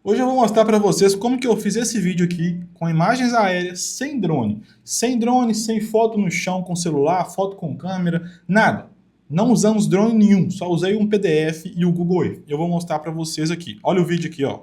Hoje eu vou mostrar para vocês como que eu fiz esse vídeo aqui com imagens aéreas sem drone. Sem drone, sem foto no chão com celular, foto com câmera, nada. Não usamos drone nenhum, só usei um PDF e o Google Earth. Eu vou mostrar para vocês aqui. Olha o vídeo aqui, ó.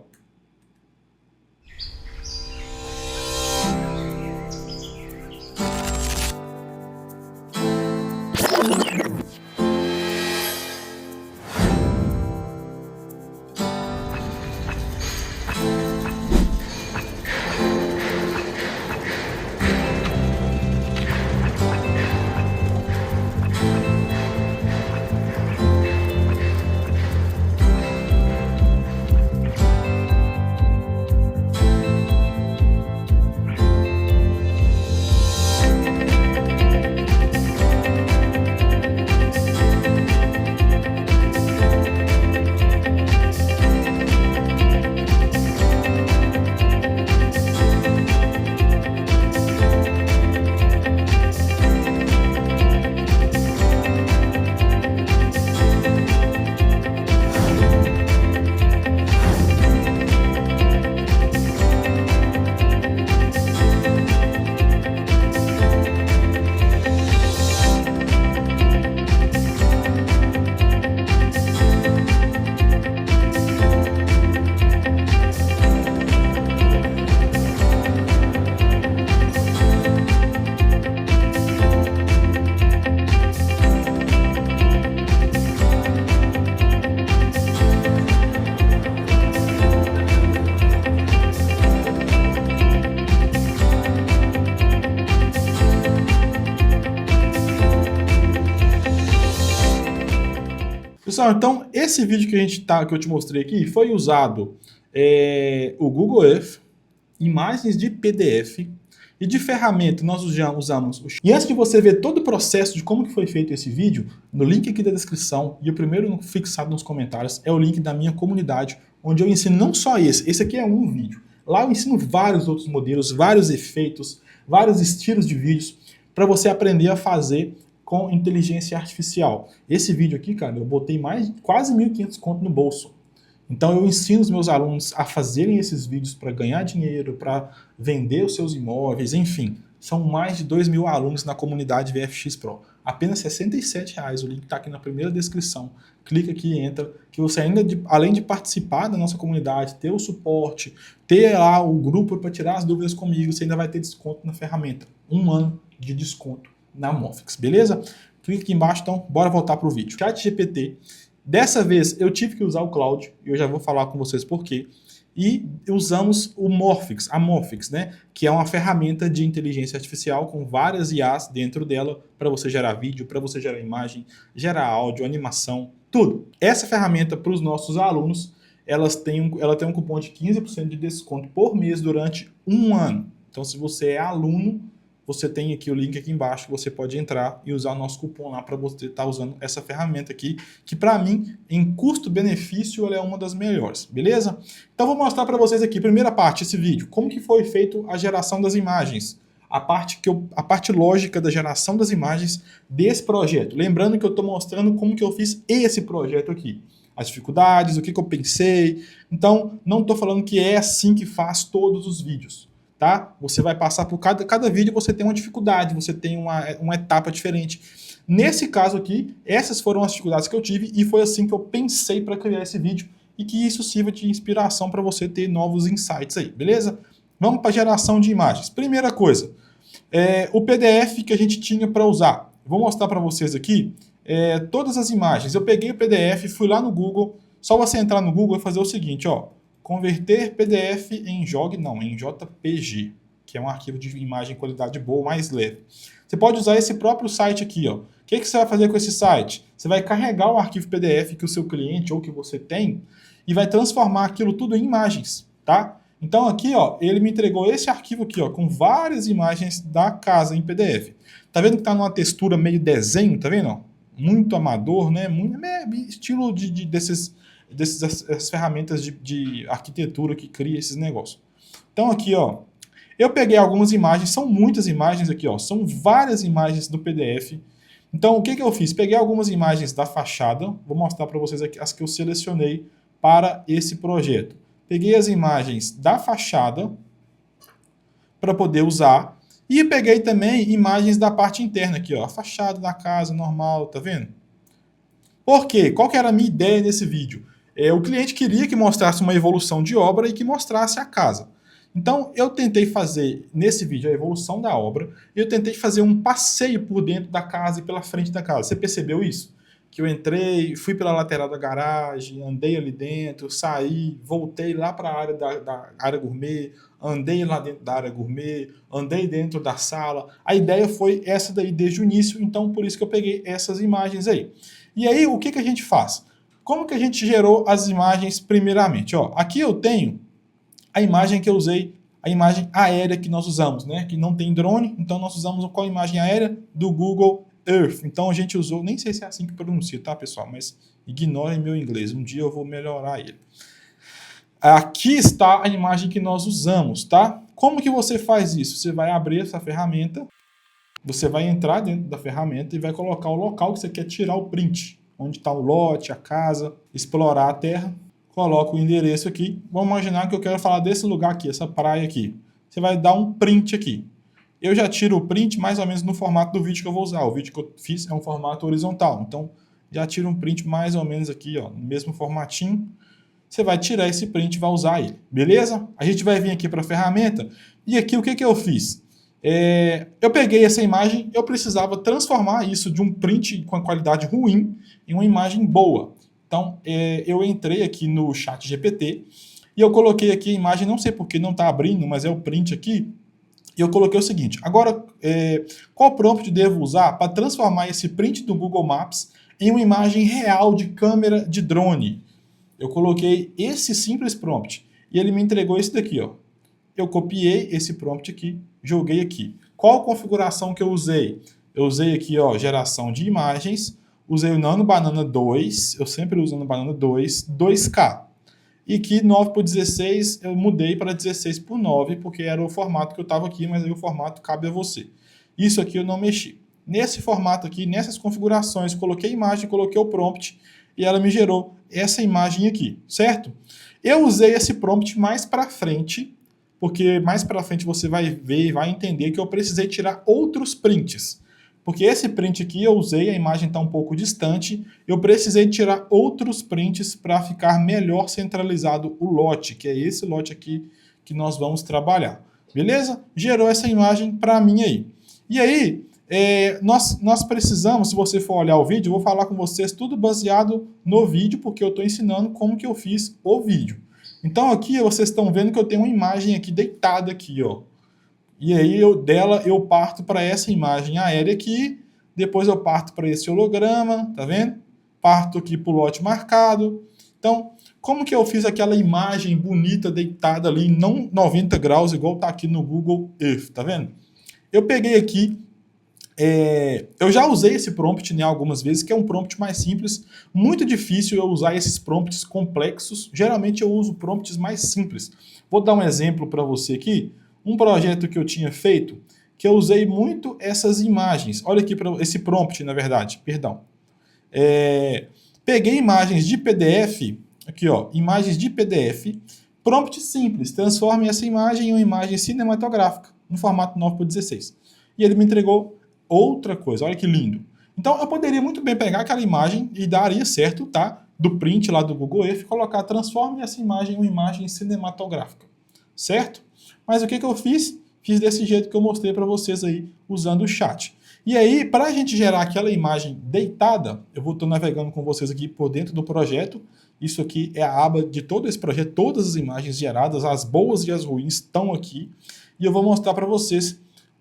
Pessoal, então esse vídeo que eu te mostrei aqui foi usado o Google Earth, imagens de PDF e de ferramenta nós usamos o... E antes de você ver todo o processo de como que foi feito esse vídeo, no link aqui da descrição e o primeiro fixado nos comentários é o link da minha comunidade, onde eu ensino não só esse aqui é um vídeo. Lá eu ensino vários outros modelos, vários efeitos, vários estilos de vídeos para você aprender a fazer com inteligência artificial. Esse vídeo aqui, cara, eu botei quase 1.500 conto no bolso. Então eu ensino os meus alunos a fazerem esses vídeos para ganhar dinheiro, para vender os seus imóveis, enfim. São mais de 2.000 alunos na comunidade VFX Pro. Apenas R$ 67,00, o link está aqui na primeira descrição. Clica aqui e entra, que você ainda, além de participar da nossa comunidade, ter o suporte, ter lá o grupo para tirar as dúvidas comigo, você ainda vai ter desconto na ferramenta. 1 ano de desconto na Morphix, beleza? Clica aqui embaixo, então bora voltar para o vídeo. ChatGPT. Dessa vez eu tive que usar o Cloud, e eu já vou falar com vocês por quê. E usamos o Morphix, a Morphix, né? Que é uma ferramenta de inteligência artificial com várias IAs dentro dela para você gerar vídeo, para você gerar imagem, gerar áudio, animação, tudo. Essa ferramenta para os nossos alunos, ela tem um cupom de 15% de desconto por mês durante 1 ano. Então, se você é aluno, você tem aqui o link aqui embaixo que você pode entrar e usar o nosso cupom lá para você estar usando essa ferramenta aqui, que para mim, em custo-benefício, ela é uma das melhores, beleza? Então vou mostrar para vocês aqui, primeira parte desse vídeo, como que foi feito a geração das imagens, a parte lógica da geração das imagens desse projeto. Lembrando que eu estou mostrando como que eu fiz esse projeto aqui, as dificuldades, o que eu pensei. Então, não estou falando que é assim que faz todos os vídeos. Tá? Você vai passar por cada vídeo, você tem uma dificuldade, você tem uma etapa diferente. Nesse caso aqui, essas foram as dificuldades que eu tive e foi assim que eu pensei para criar esse vídeo e que isso sirva de inspiração para você ter novos insights aí, beleza? Vamos para a geração de imagens. Primeira coisa, o PDF que a gente tinha para usar. Vou mostrar para vocês aqui todas as imagens. Eu peguei o PDF, fui lá no Google, só você entrar no Google e fazer o seguinte, ó. Converter PDF em JPG, que é um arquivo de imagem qualidade boa, mais leve. Você pode usar esse próprio site aqui, ó. O que você vai fazer com esse site? Você vai carregar o arquivo PDF que o seu cliente ou que você tem e vai transformar aquilo tudo em imagens, tá? Então aqui, ó, ele me entregou esse arquivo aqui, ó, com várias imagens da casa em PDF. Tá vendo que tá numa textura meio desenho, tá vendo? Ó? Muito amador, né? Muito estilo dessas ferramentas de arquitetura que cria esses negócios. Então aqui, ó, eu peguei algumas imagens, são muitas imagens aqui, ó, são várias imagens do PDF. Então o que eu fiz? Peguei algumas imagens da fachada, vou mostrar para vocês aqui as que eu selecionei para esse projeto. peguei as imagens da fachada para poder usar e peguei também imagens da parte interna aqui, ó, a fachada da casa normal, tá vendo? Por quê? Qual que era a minha ideia nesse vídeo? O cliente queria que mostrasse uma evolução de obra e que mostrasse a casa. Então, eu tentei fazer, nesse vídeo, a evolução da obra, e eu tentei fazer um passeio por dentro da casa e pela frente da casa. Você percebeu isso? Que eu entrei, fui pela lateral da garagem, andei ali dentro, saí, voltei lá para a área da área gourmet, andei lá dentro da área gourmet, andei dentro da sala. A ideia foi essa daí desde o início, então por isso que eu peguei essas imagens aí. E aí, o que, que a gente faz? Como que a gente gerou as imagens primeiramente? Ó, aqui eu tenho a imagem que eu usei, a imagem aérea que nós usamos, né? Que não tem drone, então nós usamos qual imagem aérea? Do Google Earth. Então a gente usou, nem sei se é assim que pronuncia, tá, pessoal? Mas ignorem meu inglês, um dia eu vou melhorar ele. Aqui está a imagem que nós usamos, tá? Como que você faz isso? Você vai abrir essa ferramenta, você vai entrar dentro da ferramenta e vai colocar o local que você quer tirar o print. Onde está o lote, a casa, explorar a terra. Coloca o endereço aqui. Vamos imaginar que eu quero falar desse lugar aqui, essa praia aqui. Você vai dar um print aqui. Eu já tiro o print mais ou menos no formato do vídeo que eu vou usar. O vídeo que eu fiz é um formato horizontal. Então, já tiro um print mais ou menos aqui, ó, no mesmo formatinho. Você vai tirar esse print e vai usar ele. Beleza? A gente vai vir aqui para a ferramenta. E aqui o que, que eu fiz? Eu peguei essa imagem, eu precisava transformar isso de um print com a qualidade ruim em uma imagem boa. Então, eu entrei aqui no ChatGPT e eu coloquei aqui a imagem, não sei porque não está abrindo, mas é o print aqui. E eu coloquei o seguinte, agora, qual prompt devo usar para transformar esse print do Google Maps em uma imagem real de câmera de drone? Eu coloquei esse simples prompt e ele me entregou esse daqui, ó. Eu copiei esse prompt aqui, joguei aqui. Qual configuração que eu usei? Eu usei aqui, ó, geração de imagens, usei o Nano Banana 2, eu sempre uso o Nano Banana 2, 2K. E aqui 9:16 eu mudei para 16:9, porque era o formato que eu estava aqui, mas aí o formato cabe a você. Isso aqui eu não mexi. Nesse formato aqui, nessas configurações, coloquei a imagem, coloquei o prompt e ela me gerou essa imagem aqui, certo? Eu usei esse prompt mais para frente, porque mais para frente você vai ver e vai entender que eu precisei tirar outros prints. Porque esse print aqui eu usei, a imagem está um pouco distante, eu precisei tirar outros prints para ficar melhor centralizado o lote, que é esse lote aqui que nós vamos trabalhar. Beleza? Gerou essa imagem para mim aí. E aí, nós precisamos, se você for olhar o vídeo, eu vou falar com vocês tudo baseado no vídeo, porque eu estou ensinando como que eu fiz o vídeo. Então aqui vocês estão vendo que eu tenho uma imagem aqui deitada aqui, ó. E aí dela eu parto para essa imagem aérea aqui, depois eu parto para esse holograma, tá vendo? Parto aqui para o lote marcado. Então, como que eu fiz aquela imagem bonita deitada ali, não 90 graus, igual tá aqui no Google Earth, tá vendo? Eu peguei aqui, eu já usei esse prompt, né, algumas vezes, que é um prompt mais simples. Muito difícil eu usar esses prompts complexos. Geralmente eu uso prompts mais simples. Vou dar um exemplo para você aqui. Um projeto que eu tinha feito, que eu usei muito essas imagens. Olha aqui para esse prompt, na verdade, perdão. Peguei imagens de PDF, aqui ó, imagens de PDF, prompt simples, transforme essa imagem em uma imagem cinematográfica, no formato 9:16. E ele me entregou outra coisa, olha que lindo. Então eu poderia muito bem pegar aquela imagem e daria certo, tá? Do print lá do Google Earth, colocar, transforme essa imagem em uma imagem cinematográfica, certo? Mas o que eu fiz? Fiz desse jeito que eu mostrei para vocês aí, usando o chat. E aí, para a gente gerar aquela imagem deitada, eu vou estar navegando com vocês aqui por dentro do projeto. Isso aqui é a aba de todo esse projeto, todas as imagens geradas, as boas e as ruins estão aqui. E eu vou mostrar para vocês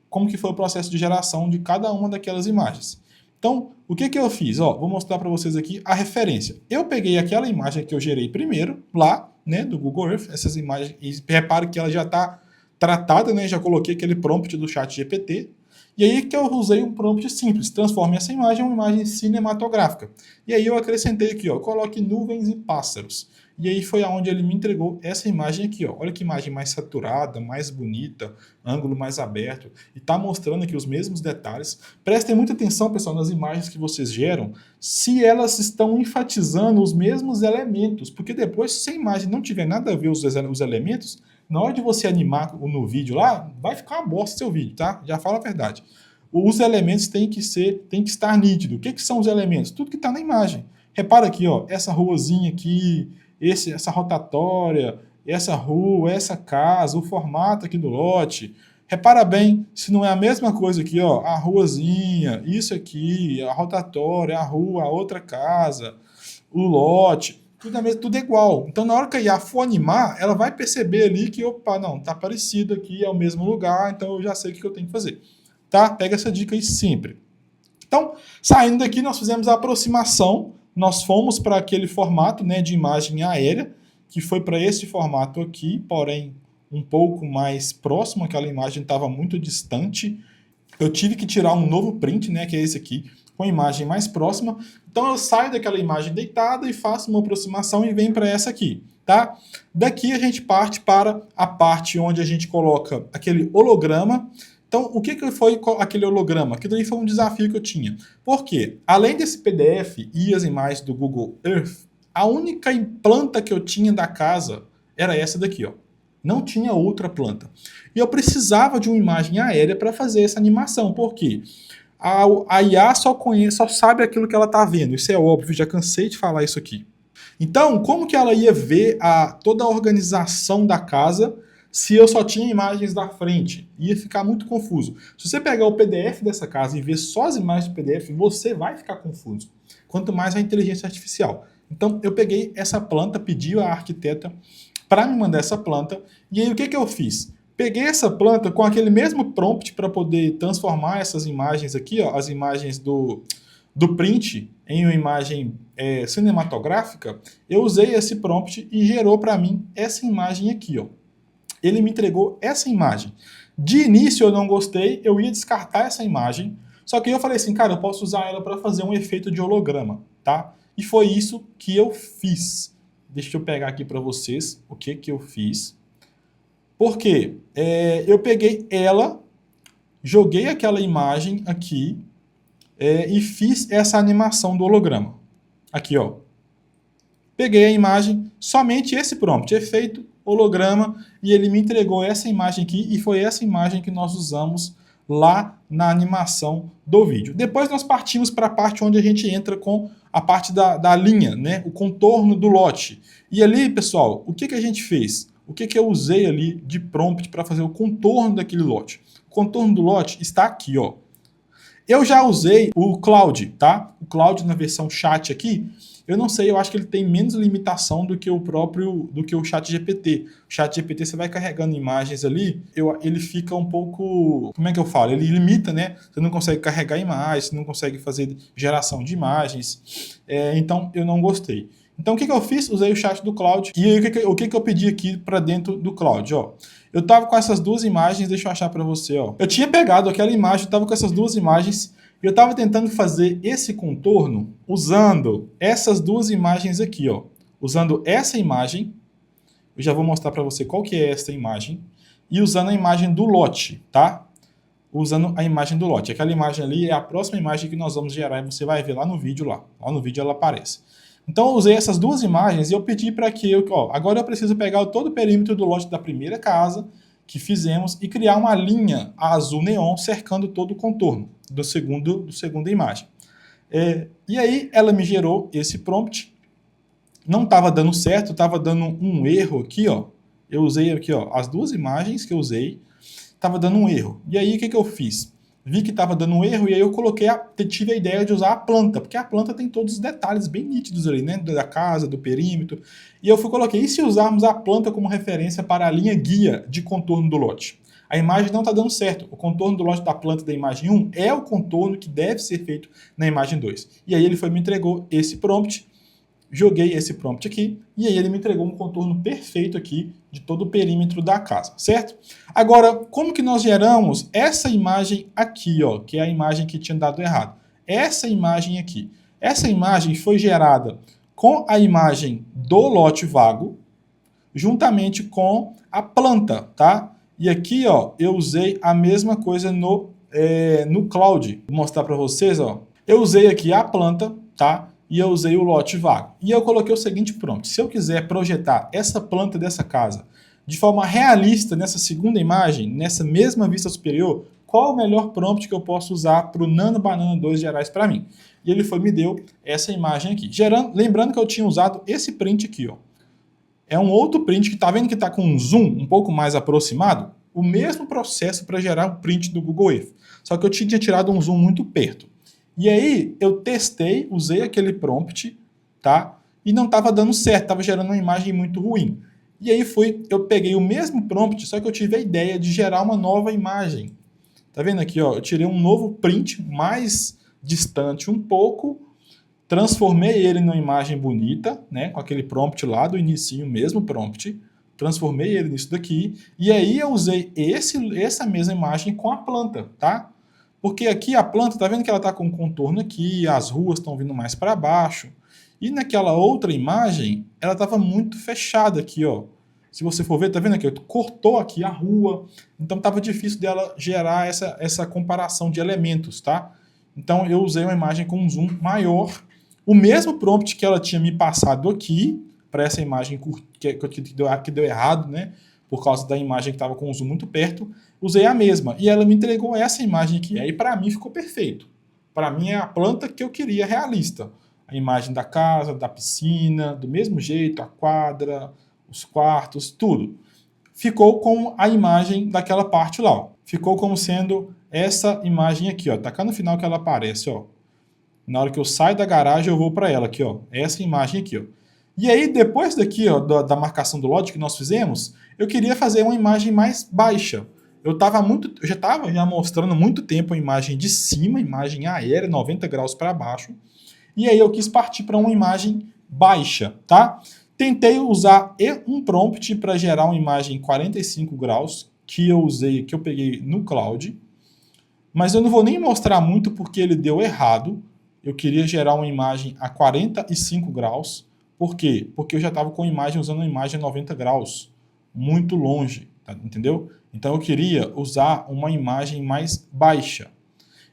como que foi o processo de geração de cada uma daquelas imagens. Então, o que eu fiz? Ó, vou mostrar para vocês aqui a referência. Eu peguei aquela imagem que eu gerei primeiro, lá, né, do Google Earth, essas imagens, e repare que ela já está tratada, né, já coloquei aquele prompt do ChatGPT, e aí que eu usei um prompt simples, transforme essa imagem em uma imagem cinematográfica. E aí eu acrescentei aqui, ó, coloque nuvens e pássaros. E aí foi aonde ele me entregou essa imagem aqui, ó. Olha que imagem mais saturada, mais bonita, ângulo mais aberto. E tá mostrando aqui os mesmos detalhes. Prestem muita atenção, pessoal, nas imagens que vocês geram, se elas estão enfatizando os mesmos elementos. Porque depois, se a imagem não tiver nada a ver os elementos, na hora de você animar no vídeo lá, vai ficar uma bosta seu vídeo, tá? Já falo a verdade. Os elementos têm que estar nítido. O que são os elementos? Tudo que está na imagem. Repara aqui, ó, essa ruazinha aqui, essa rotatória, essa rua, essa casa, o formato aqui do lote. Repara bem se não é a mesma coisa aqui, ó, a ruazinha, isso aqui, a rotatória, a rua, a outra casa, o lote, tudo é igual. Então, na hora que a IA for animar, ela vai perceber ali que, opa, não, tá parecido aqui, é o mesmo lugar, então eu já sei o que eu tenho que fazer. Tá? Pega essa dica aí sempre. Então, saindo daqui, nós fizemos a aproximação, nós fomos para aquele formato, né, de imagem aérea, que foi para esse formato aqui, porém um pouco mais próximo, aquela imagem estava muito distante. Eu tive que tirar um novo print, né, que é esse aqui, com a imagem mais próxima. Então eu saio daquela imagem deitada e faço uma aproximação e venho para essa aqui. Tá? Daqui a gente parte para a parte onde a gente coloca aquele holograma. Então, o que foi aquele holograma? Aquilo ali foi um desafio que eu tinha. Por quê? Além desse PDF e as imagens do Google Earth, a única planta que eu tinha da casa era essa daqui, ó. Não tinha outra planta. E eu precisava de uma imagem aérea para fazer essa animação. Por quê? A IA só sabe aquilo que ela está vendo. Isso é óbvio, já cansei de falar isso aqui. Então, como que ela ia ver toda a organização da casa se eu só tinha imagens da frente? Ia ficar muito confuso. Se você pegar o PDF dessa casa e ver só as imagens do PDF, você vai ficar confuso. Quanto mais a inteligência artificial. Então, eu peguei essa planta, pedi à arquiteta para me mandar essa planta, e aí o que eu fiz? Peguei essa planta com aquele mesmo prompt para poder transformar essas imagens aqui, ó, as imagens do print em uma imagem cinematográfica. Eu usei esse prompt e gerou para mim essa imagem aqui, ó. Ele me entregou essa imagem. De início eu não gostei, eu ia descartar essa imagem, só que eu falei assim, cara, eu posso usar ela para fazer um efeito de holograma, tá? E foi isso que eu fiz. Deixa eu pegar aqui para vocês o que eu fiz. Por quê? Eu peguei ela, joguei aquela imagem aqui e fiz essa animação do holograma. Aqui, ó. Peguei a imagem, somente esse prompt, efeito holograma, e ele me entregou essa imagem aqui, e foi essa imagem que nós usamos lá na animação do vídeo. Depois nós partimos para a parte onde a gente entra com a parte da linha, né? O contorno do lote. E ali, pessoal, o que a gente fez? O que eu usei ali de prompt para fazer o contorno daquele lote? O contorno do lote está aqui, ó. Eu já usei o Claude, tá? O Claude na versão chat aqui, eu não sei, eu acho que ele tem menos limitação do que o ChatGPT. O ChatGPT, você vai carregando imagens ali, ele fica um pouco, como é que eu falo? Ele limita, né? Você não consegue carregar imagens, você não consegue fazer geração de imagens. Então, eu não gostei. Então, o que eu fiz? Usei o chat do Claude. E aí, o que eu pedi aqui para dentro do Claude? Ó, eu tava com essas duas imagens, deixa eu achar para você. Ó. Eu tinha pegado aquela imagem, eu tava com essas duas imagens, e eu tava tentando fazer esse contorno usando essas duas imagens aqui. Ó. Usando essa imagem, eu já vou mostrar para você qual que é essa imagem, e usando a imagem do lote, tá? Usando a imagem do lote. Aquela imagem ali é a próxima imagem que nós vamos gerar, e você vai ver lá no vídeo. Lá no vídeo ela aparece. Então eu usei essas duas imagens e eu pedi para que agora eu preciso pegar todo o perímetro do lote da primeira casa que fizemos e criar uma linha azul neon cercando todo o contorno do segunda imagem. E aí ela me gerou esse prompt. Não estava dando certo, estava dando um erro aqui, ó. Eu usei aqui, ó, as duas imagens que eu usei, estava dando um erro. E aí o que eu fiz? Vi que estava dando um erro e aí eu tive a ideia de usar a planta, porque a planta tem todos os detalhes bem nítidos ali, né? Da casa, do perímetro. E eu coloquei, e se usarmos a planta como referência para a linha guia de contorno do lote? A imagem não está dando certo. O contorno do lote da planta da imagem 1 é o contorno que deve ser feito na imagem 2. E aí ele me entregou esse prompt, joguei esse prompt aqui, e aí ele me entregou um contorno perfeito aqui de todo o perímetro da casa, certo? Agora, como que nós geramos essa imagem aqui, ó, que é a imagem que tinha dado errado? Essa imagem aqui. Essa imagem foi gerada com a imagem do lote vago, juntamente com a planta, tá? E aqui, ó, eu usei a mesma coisa no Cloud. Vou mostrar para vocês, ó. Eu usei aqui a planta, tá? E eu usei o lote vago. E eu coloquei o seguinte prompt. Se eu quiser projetar essa planta dessa casa de forma realista nessa segunda imagem, nessa mesma vista superior, qual o melhor prompt que eu posso usar para o Nano Banana 2 gerar para mim? E ele me deu essa imagem aqui. Lembrando que eu tinha usado esse print aqui, ó. É um outro print que tá vendo que está com um zoom um pouco mais aproximado? O mesmo processo para gerar o print do Google Earth. Só que eu tinha tirado um zoom muito perto. E aí eu testei, usei aquele prompt, tá? E não estava dando certo, estava gerando uma imagem muito ruim. E aí eu peguei o mesmo prompt, só que eu tive a ideia de gerar uma nova imagem. Tá vendo aqui, ó? Eu tirei um novo print mais distante um pouco, transformei ele numa imagem bonita, né? Com aquele prompt lá do inicinho, mesmo prompt. Transformei ele nisso daqui. E aí eu usei essa mesma imagem com a planta, tá? Porque aqui a planta, tá vendo que ela tá com um contorno aqui, as ruas estão vindo mais para baixo. E naquela outra imagem, ela estava muito fechada aqui, ó. Se você for ver, tá vendo aqui? Cortou aqui a rua. Então estava difícil dela gerar essa comparação de elementos, tá? Então eu usei uma imagem com um zoom maior. O mesmo prompt que ela tinha me passado aqui, para essa imagem que deu errado, né? Por causa da imagem que estava com um zoom muito perto, usei a mesma. E ela me entregou essa imagem aqui. Aí para mim ficou perfeito. Para mim é a planta que eu queria realista. A imagem da casa, da piscina, do mesmo jeito, a quadra, os quartos, tudo. Ficou com a imagem daquela parte lá, ó. Ficou como sendo essa imagem aqui, ó. Tá cá no final que ela aparece, ó. Na hora que eu saio da garagem, eu vou para ela aqui, ó. Essa imagem aqui, ó. E aí, depois daqui, ó, da marcação do lote que nós fizemos, eu queria fazer uma imagem mais baixa. Eu já estava mostrando muito tempo a imagem de cima, imagem aérea, 90 graus para baixo. E aí eu quis partir para uma imagem baixa, tá? Tentei usar um prompt para gerar uma imagem 45 graus, que eu peguei no Cloud, mas eu não vou nem mostrar muito porque ele deu errado. Eu queria gerar uma imagem a 45 graus. Por quê? Porque eu já estava com a imagem usando uma imagem a 90 graus, muito longe, tá? Entendeu? Então eu queria usar uma imagem mais baixa.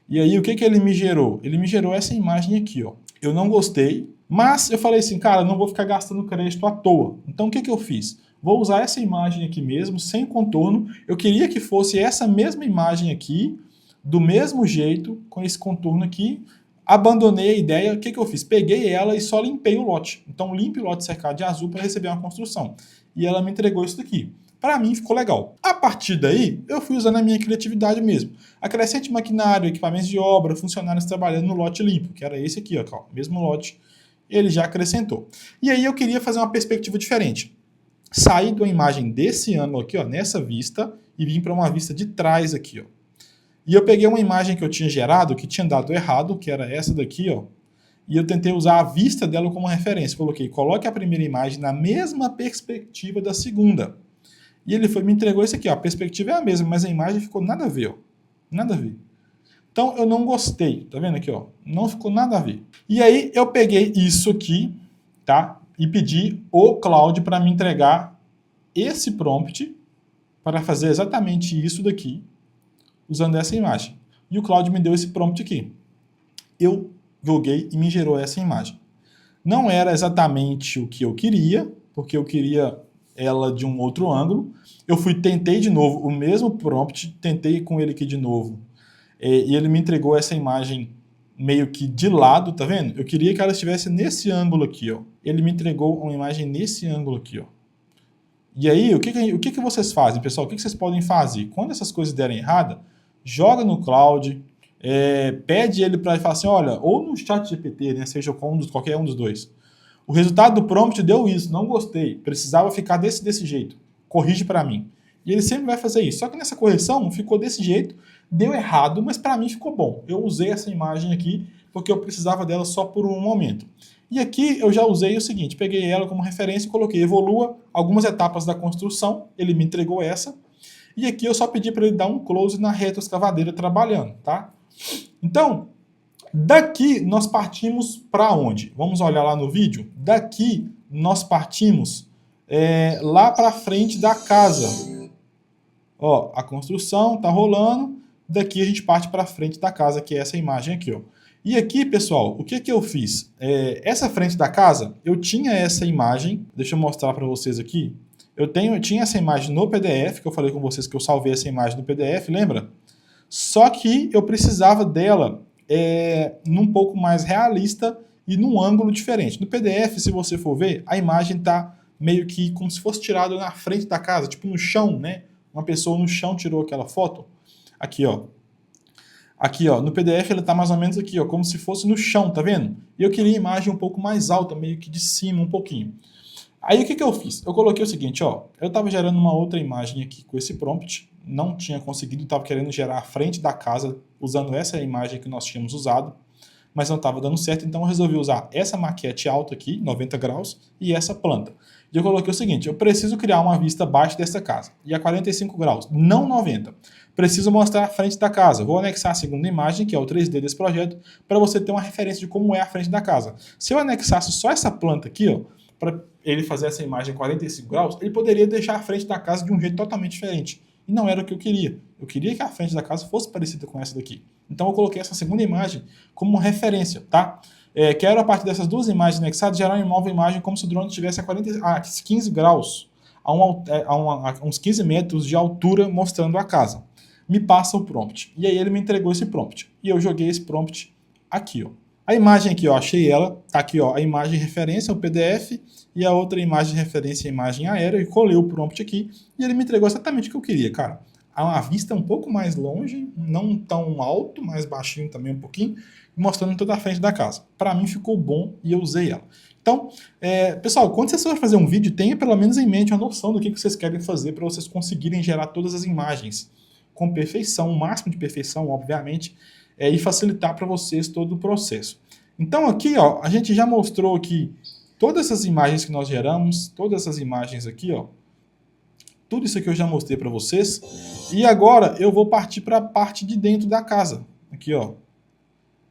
E aí o que ele me gerou? Ele me gerou essa imagem aqui, ó. Eu não gostei, mas eu falei assim, cara, não vou ficar gastando crédito à toa. Então o que eu fiz? Vou usar essa imagem aqui mesmo, sem contorno. Eu queria que fosse essa mesma imagem aqui, do mesmo jeito, com esse contorno aqui. Abandonei a ideia, o que eu fiz? Peguei ela e só limpei o lote. Então limpe o lote cercado de azul para receber uma construção. E ela me entregou isso daqui. Para mim ficou legal. A partir daí, eu fui usando a minha criatividade mesmo. Acrescente maquinário, equipamentos de obra, funcionários trabalhando no lote limpo, que era esse aqui, ó, mesmo lote, ele já acrescentou. E aí eu queria fazer uma perspectiva diferente. Sair de uma imagem desse ângulo aqui, ó, nessa vista, e vir para uma vista de trás aqui, ó. E eu peguei uma imagem que eu tinha gerado, que tinha dado errado, que era essa daqui, ó. E eu tentei usar a vista dela como referência. Coloque a primeira imagem na mesma perspectiva da segunda. E ele me entregou esse aqui, ó. A perspectiva é a mesma, mas a imagem ficou nada a ver, ó. Nada a ver. Então eu não gostei, tá vendo aqui, ó? Não ficou nada a ver. E aí eu peguei isso aqui, tá? E pedi o Cloud para me entregar esse prompt para fazer exatamente isso daqui, usando essa imagem. E o Cloud me deu esse prompt aqui. Eu joguei e me gerou essa imagem. Não era exatamente o que eu queria, porque eu queria ela de um outro ângulo. Tentei de novo o mesmo prompt, tentei com ele aqui de novo. E ele me entregou essa imagem meio que de lado, tá vendo? Eu queria que ela estivesse nesse ângulo aqui, ó. Ele me entregou uma imagem nesse ângulo aqui, ó. E aí, o que vocês fazem, pessoal? O que vocês podem fazer? Quando essas coisas derem errada, joga no Cloud, pede ele para falar assim, olha, ou no chat GPT, né, seja qualquer um dos dois. O resultado do prompt deu isso, não gostei, precisava ficar desse jeito, corrige para mim. E ele sempre vai fazer isso. Só que nessa correção ficou desse jeito, deu errado, mas para mim ficou bom. Eu usei essa imagem aqui porque eu precisava dela só por um momento. E aqui eu já usei o seguinte, peguei ela como referência e coloquei evolua algumas etapas da construção, ele me entregou essa, e aqui eu só pedi para ele dar um close na retroescavadeira trabalhando, tá? Então, Daqui nós partimos para onde? Vamos olhar lá no vídeo. Daqui nós partimos lá para frente da casa. Ó, a construção está rolando. Daqui a gente parte para frente da casa, que é essa imagem aqui, ó. E aqui, pessoal, o que eu fiz? Essa frente da casa, eu tinha essa imagem. Deixa eu mostrar para vocês aqui. Eu tinha essa imagem no PDF, que eu falei com vocês que eu salvei essa imagem no PDF, lembra? Só que eu precisava dela num pouco mais realista e num ângulo diferente. No PDF, se você for ver, a imagem está meio que como se fosse tirada na frente da casa, tipo no chão, né? Uma pessoa no chão tirou aquela foto. Aqui, ó. Aqui, ó, no PDF ele está mais ou menos aqui, ó, como se fosse no chão, tá vendo? E eu queria a imagem um pouco mais alta, meio que de cima um pouquinho. Aí o que eu fiz? Eu coloquei o seguinte, ó, eu estava gerando uma outra imagem aqui com esse prompt, não tinha conseguido, estava querendo gerar a frente da casa usando essa imagem que nós tínhamos usado, mas não estava dando certo, então eu resolvi usar essa maquete alta aqui, 90 graus, e essa planta. E eu coloquei o seguinte, eu preciso criar uma vista abaixo dessa casa, e a 45 graus, não 90. Preciso mostrar a frente da casa. Vou anexar a segunda imagem, que é o 3D desse projeto, para você ter uma referência de como é a frente da casa. Se eu anexasse só essa planta aqui, ó, para ele fazer essa imagem 45 graus, ele poderia deixar a frente da casa de um jeito totalmente diferente. E não era o que eu queria. Eu queria que a frente da casa fosse parecida com essa daqui. Então eu coloquei essa segunda imagem como referência, tá? Quero, a partir dessas duas imagens anexadas, gerar uma nova imagem como se o drone estivesse a 15 graus, a uns 15 metros de altura, mostrando a casa. Me passa o prompt. E aí ele me entregou esse prompt. E eu joguei esse prompt aqui, ó. A imagem aqui, ó, achei ela, tá aqui, ó, a imagem referência, o PDF, e a outra imagem referência, a imagem aérea, e colei o prompt aqui, e ele me entregou exatamente o que eu queria, cara. A vista um pouco mais longe, não tão alto, mais baixinho também um pouquinho, mostrando toda a frente da casa. Para mim ficou bom e eu usei ela. Então, pessoal, quando vocês forem fazer um vídeo, tenha pelo menos em mente a noção do que vocês querem fazer para vocês conseguirem gerar todas as imagens com perfeição, o máximo de perfeição, obviamente, e facilitar para vocês todo o processo. Então aqui, ó, a gente já mostrou aqui todas essas imagens que nós geramos, todas essas imagens aqui, ó, tudo isso aqui eu já mostrei para vocês. E agora eu vou partir para a parte de dentro da casa. Aqui, ó,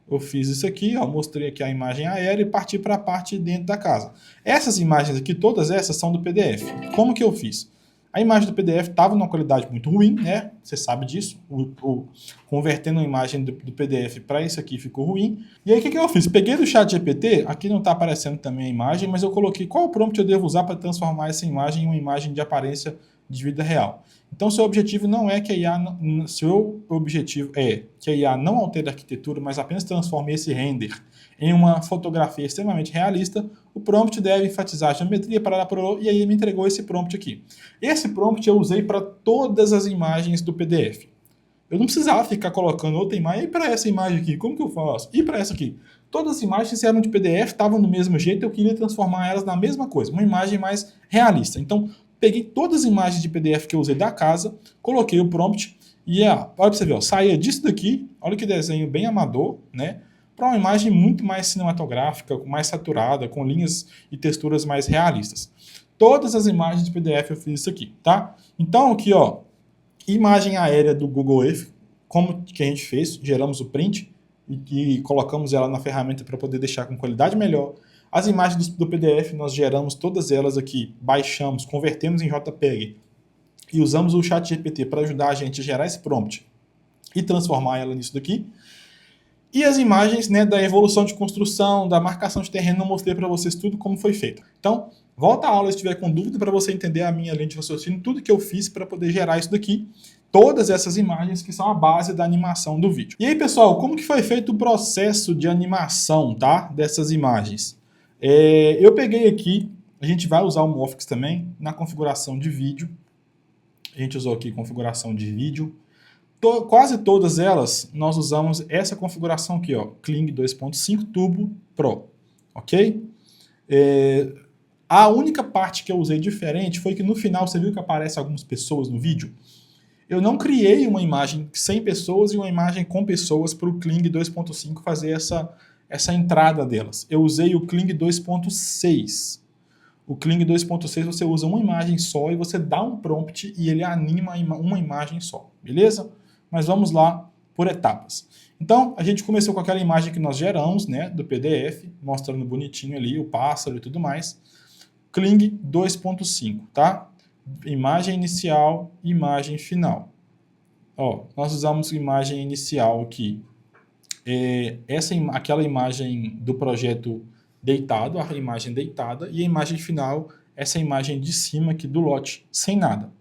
eu fiz isso aqui, ó, mostrei aqui a imagem aérea e parti para a parte de dentro da casa. Essas imagens aqui, todas essas são do PDF. Como que eu fiz? A imagem do PDF estava numa qualidade muito ruim, né? Você sabe disso. Convertendo a imagem do PDF para isso aqui ficou ruim. E aí o que eu fiz? Peguei do ChatGPT, aqui não está aparecendo também a imagem, mas eu coloquei qual prompt eu devo usar para transformar essa imagem em uma imagem de aparência de vida real. Então, seu objetivo não é que a IA, seu objetivo é que a IA não altere a arquitetura, mas apenas transforme esse render em uma fotografia extremamente realista. O prompt deve enfatizar a geometria, e aí ele me entregou esse prompt aqui. Esse prompt eu usei para todas as imagens do PDF. Eu não precisava ficar colocando outra imagem. E para essa imagem aqui, como que eu faço? E para essa aqui? Todas as imagens eram de PDF, estavam do mesmo jeito, eu queria transformar elas na mesma coisa, uma imagem mais realista. Então, peguei todas as imagens de PDF que eu usei da casa, coloquei o prompt e olha para você ver, ó, saía disso daqui, olha que desenho bem amador, né? Para uma imagem muito mais cinematográfica, mais saturada, com linhas e texturas mais realistas. Todas as imagens de PDF eu fiz isso aqui, tá? Então aqui, ó, imagem aérea do Google Earth, como que a gente fez, geramos o print e colocamos ela na ferramenta para poder deixar com qualidade melhor. As imagens do PDF, nós geramos todas elas aqui, baixamos, convertemos em JPEG e usamos o ChatGPT para ajudar a gente a gerar esse prompt e transformar ela nisso daqui. E as imagens, né, da evolução de construção, da marcação de terreno, eu mostrei para vocês tudo como foi feito. Então, volta à aula se tiver com dúvida para você entender a minha linha de raciocínio, tudo que eu fiz para poder gerar isso daqui, todas essas imagens que são a base da animação do vídeo. E aí, pessoal, como que foi feito o processo de animação, tá, dessas imagens? Eu peguei aqui, a gente vai usar o Morphix também, na configuração de vídeo. A gente usou aqui configuração de vídeo. Quase todas elas, nós usamos essa configuração aqui, ó, Kling 2.5 Turbo Pro, ok? A única parte que eu usei diferente foi que no final, você viu que aparece algumas pessoas no vídeo? Eu não criei uma imagem sem pessoas e uma imagem com pessoas para o Kling 2.5 fazer essa entrada delas. Eu usei o Kling 2.6. O Kling 2.6 você usa uma imagem só e você dá um prompt e ele anima uma imagem só, beleza? Mas vamos lá por etapas. Então, a gente começou com aquela imagem que nós geramos, né, do PDF, mostrando bonitinho ali o pássaro e tudo mais. Kling 2.5, tá? Imagem inicial, imagem final. Ó, nós usamos imagem inicial aqui. Aquela imagem do projeto deitado, a imagem deitada, e a imagem final, essa imagem de cima aqui do lote, sem nada.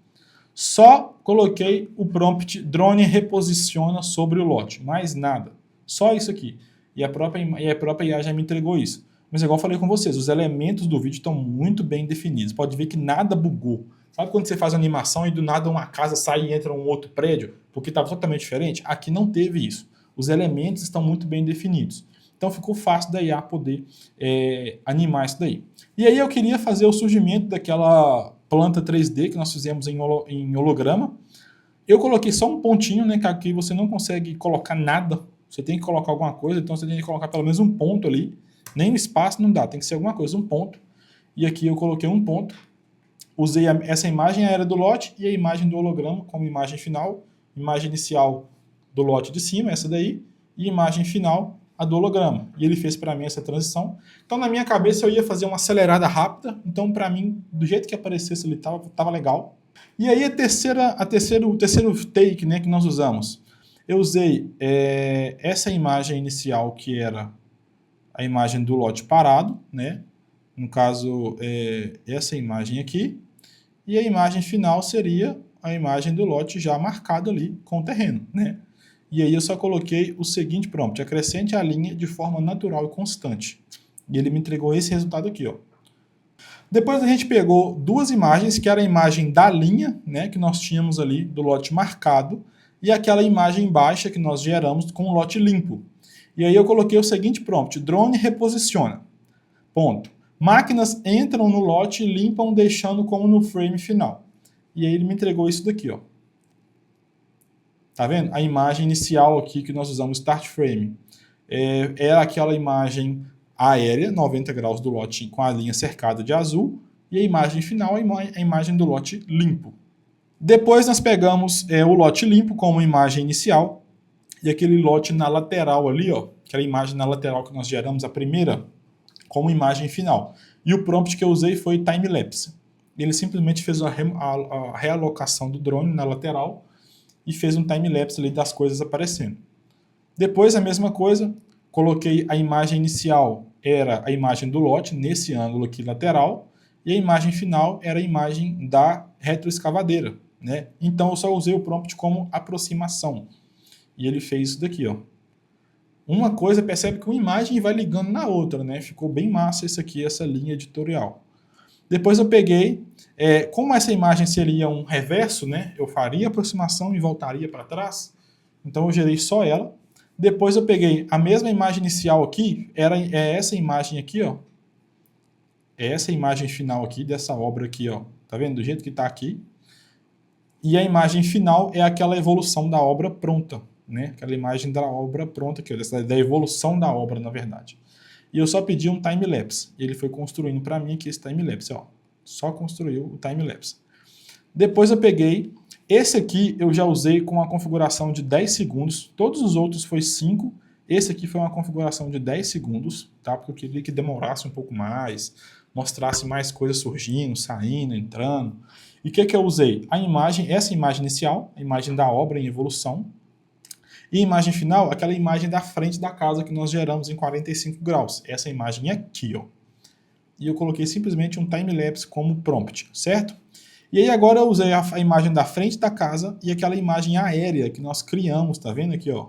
Só coloquei o prompt drone reposiciona sobre o lote, mais nada. Só isso aqui. E a própria IA já me entregou isso. Mas igual eu falei com vocês, os elementos do vídeo estão muito bem definidos. Pode ver que nada bugou. Sabe quando você faz uma animação e do nada uma casa sai e entra um outro prédio? Porque estava totalmente diferente? Aqui não teve isso. Os elementos estão muito bem definidos. Então ficou fácil da IA poder animar isso daí. E aí eu queria fazer o surgimento daquela planta 3D que nós fizemos em holograma. Eu coloquei só um pontinho, né, que aqui você não consegue colocar nada. Você tem que colocar alguma coisa, então você tem que colocar pelo menos um ponto ali. Nem no espaço não dá, tem que ser alguma coisa, um ponto. E aqui eu coloquei um ponto. Usei essa imagem aérea do lote e a imagem do holograma como imagem final. Imagem inicial do lote de cima, essa daí, e imagem final, a do holograma. E ele fez para mim essa transição. Então, na minha cabeça, eu ia fazer uma acelerada rápida. Então, para mim, do jeito que aparecesse ali, tava legal. E aí, o terceiro take, né, que nós usamos. Eu usei essa imagem inicial, que era a imagem do lote parado, né? No caso, essa imagem aqui. E a imagem final seria a imagem do lote já marcado ali com o terreno, né? E aí eu só coloquei o seguinte prompt: acrescente a linha de forma natural e constante. E ele me entregou esse resultado aqui, ó. Depois a gente pegou duas imagens, que era a imagem da linha, né, que nós tínhamos ali do lote marcado, e aquela imagem baixa que nós geramos com o lote limpo. E aí eu coloquei o seguinte prompt: drone reposiciona. Ponto. Máquinas entram no lote e limpam, deixando como no frame final. E aí ele me entregou isso daqui, ó. Tá vendo? A imagem inicial aqui que nós usamos, Start Frame, era aquela imagem aérea, 90 graus do lote com a linha cercada de azul, e a imagem final, a imagem do lote limpo. Depois nós pegamos o lote limpo como imagem inicial, e aquele lote na lateral ali, ó, aquela imagem na lateral que nós geramos, a primeira, como imagem final. E o prompt que eu usei foi time-lapse. Ele simplesmente fez a realocação do drone na lateral, e fez um time-lapse ali das coisas aparecendo. Depois a mesma coisa, coloquei a imagem inicial, era a imagem do lote, nesse ângulo aqui lateral, e a imagem final era a imagem da retroescavadeira, né? Então eu só usei o prompt como aproximação. E ele fez isso daqui, ó. Uma coisa, percebe que uma imagem vai ligando na outra, né? Ficou bem massa isso aqui, essa linha editorial. Depois eu peguei, como essa imagem seria um reverso, né? Eu faria aproximação e voltaria para trás. Então eu gerei só ela. Depois eu peguei a mesma imagem inicial aqui, é essa imagem aqui, ó. É essa imagem final aqui dessa obra aqui, ó. Tá vendo? Do jeito que tá aqui. E a imagem final é aquela evolução da obra pronta, né? Aquela imagem da obra pronta aqui, ó, da evolução da obra, na verdade. E eu só pedi um time-lapse. E ele foi construindo para mim aqui esse time-lapse, ó. Só construiu o time-lapse. Depois eu peguei, esse aqui eu já usei com a configuração de 10 segundos. Todos os outros foi 5. Esse aqui foi uma configuração de 10 segundos, tá? Porque eu queria que demorasse um pouco mais, mostrasse mais coisas surgindo, saindo, entrando. E o que eu usei? A imagem, essa imagem inicial, a imagem da obra em evolução. E a imagem final, aquela imagem da frente da casa que nós geramos em 45 graus. Essa imagem aqui, ó. E eu coloquei simplesmente um time-lapse como prompt, certo? E aí agora eu usei a imagem da frente da casa e aquela imagem aérea que nós criamos, tá vendo aqui, ó?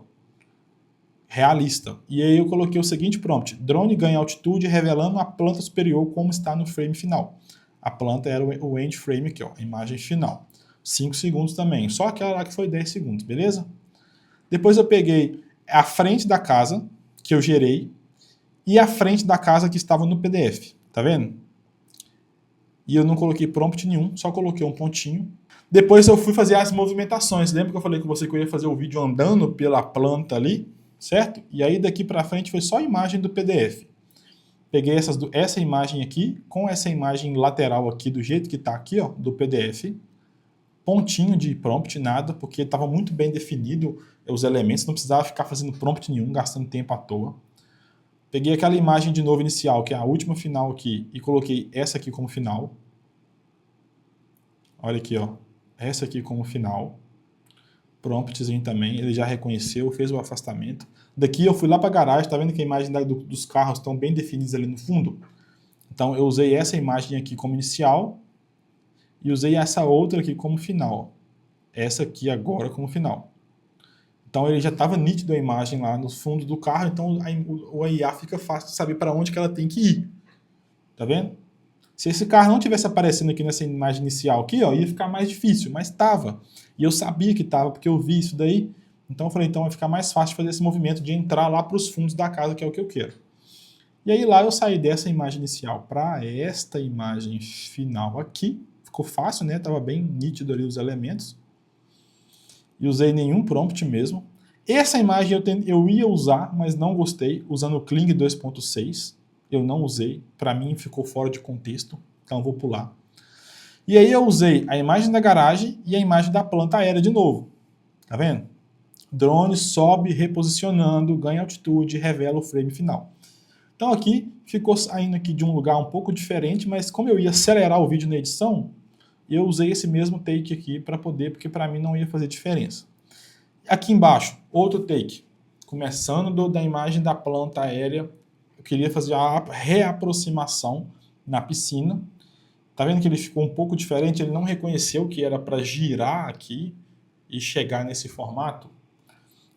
Realista. E aí eu coloquei o seguinte prompt: drone ganha altitude revelando a planta superior como está no frame final. A planta era o end frame aqui, ó, a imagem final. 5 segundos também, só aquela lá que foi 10 segundos, beleza? Depois eu peguei a frente da casa, que eu gerei, e a frente da casa que estava no PDF, tá vendo? E eu não coloquei prompt nenhum, só coloquei um pontinho. Depois eu fui fazer as movimentações. Lembra que eu falei com você que eu ia fazer o vídeo andando pela planta ali, certo? E aí daqui para frente foi só a imagem do PDF. Peguei essa imagem aqui, com essa imagem lateral aqui, do jeito que está aqui, ó, do PDF. pontinho de prompt, nada, porque estava muito bem definido os elementos, não precisava ficar fazendo prompt nenhum, gastando tempo à toa. Peguei aquela imagem de novo inicial, que é a última final aqui, e coloquei essa aqui como final. Olha aqui, ó, essa aqui como final. Promptzinho também, ele já reconheceu, fez o afastamento. Daqui eu fui lá para a garagem, tá vendo que a imagem dos carros estão bem definidas ali no fundo? Então eu usei essa imagem aqui como inicial e usei essa outra aqui como final. Essa aqui agora como final. Então ele já estava nítido a imagem lá no fundo do carro, então o IA fica fácil de saber para onde que ela tem que ir. Tá vendo? Se esse carro não tivesse aparecendo aqui nessa imagem inicial aqui, ó, ia ficar mais difícil, mas estava. E eu sabia que estava, porque eu vi isso daí. Então eu falei, então vai ficar mais fácil fazer esse movimento de entrar lá para os fundos da casa, que é o que eu quero. E aí lá eu saí dessa imagem inicial para esta imagem final aqui. Ficou fácil, né? Estava bem nítido ali os elementos. E usei nenhum prompt mesmo. Essa imagem eu ia usar, mas não gostei, usando o Kling 2.6. Eu não usei, para mim ficou fora de contexto, então vou pular. E aí eu usei a imagem da garagem e a imagem da planta aérea de novo. Tá vendo? Drone sobe reposicionando, ganha altitude, revela o frame final. Então aqui, ficou saindo aqui de um lugar um pouco diferente, mas como eu ia acelerar o vídeo na edição, eu usei esse mesmo take aqui para poder, porque para mim não ia fazer diferença. Aqui embaixo, outro take. Começando da imagem da planta aérea, eu queria fazer a reaproximação na piscina. Tá vendo que ele ficou um pouco diferente? Ele não reconheceu que era para girar aqui e chegar nesse formato.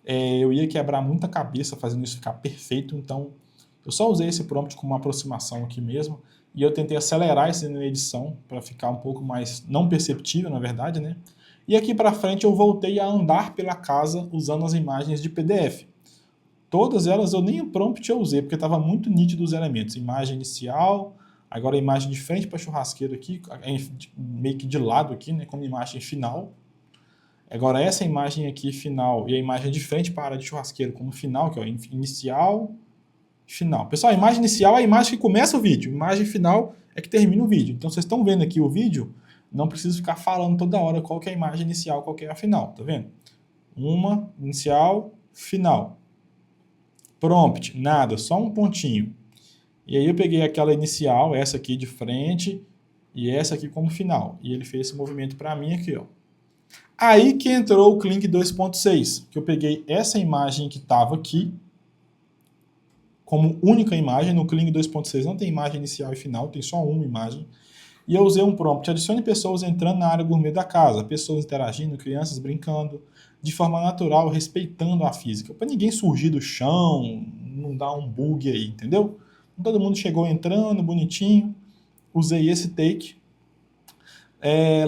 Eu ia quebrar muita cabeça fazendo isso ficar perfeito, então eu só usei esse prompt como uma aproximação aqui mesmo. E eu tentei acelerar isso na edição para ficar um pouco mais não perceptível, na verdade, né? E aqui para frente eu voltei a andar pela casa usando as imagens de PDF. Todas elas eu nem o prompt eu usei, porque estava muito nítido os elementos. Imagem inicial, agora a imagem de frente para a churrasqueira aqui, meio que de lado aqui, né, como imagem final. Agora essa imagem aqui final e a imagem de frente para a área de churrasqueira como final, que é inicial, final. Pessoal, a imagem inicial é a imagem que começa o vídeo, a imagem final é que termina o vídeo. Então vocês estão vendo aqui o vídeo, não preciso ficar falando toda hora qual que é a imagem inicial, qual que é a final, tá vendo? Uma, inicial, final. Prompt, nada, só um pontinho. E aí eu peguei aquela inicial, essa aqui de frente, e essa aqui como final. E ele fez esse movimento para mim aqui, ó. Aí que entrou o Kling 2.6, que eu peguei essa imagem que estava aqui, como única imagem. No Kling 2.6 não tem imagem inicial e final, tem só uma imagem. E eu usei um prompt, adicione pessoas entrando na área gourmet da casa, pessoas interagindo, crianças brincando, de forma natural, respeitando a física, para ninguém surgir do chão, não dar um bug aí, entendeu? Todo mundo chegou entrando, bonitinho, usei esse take.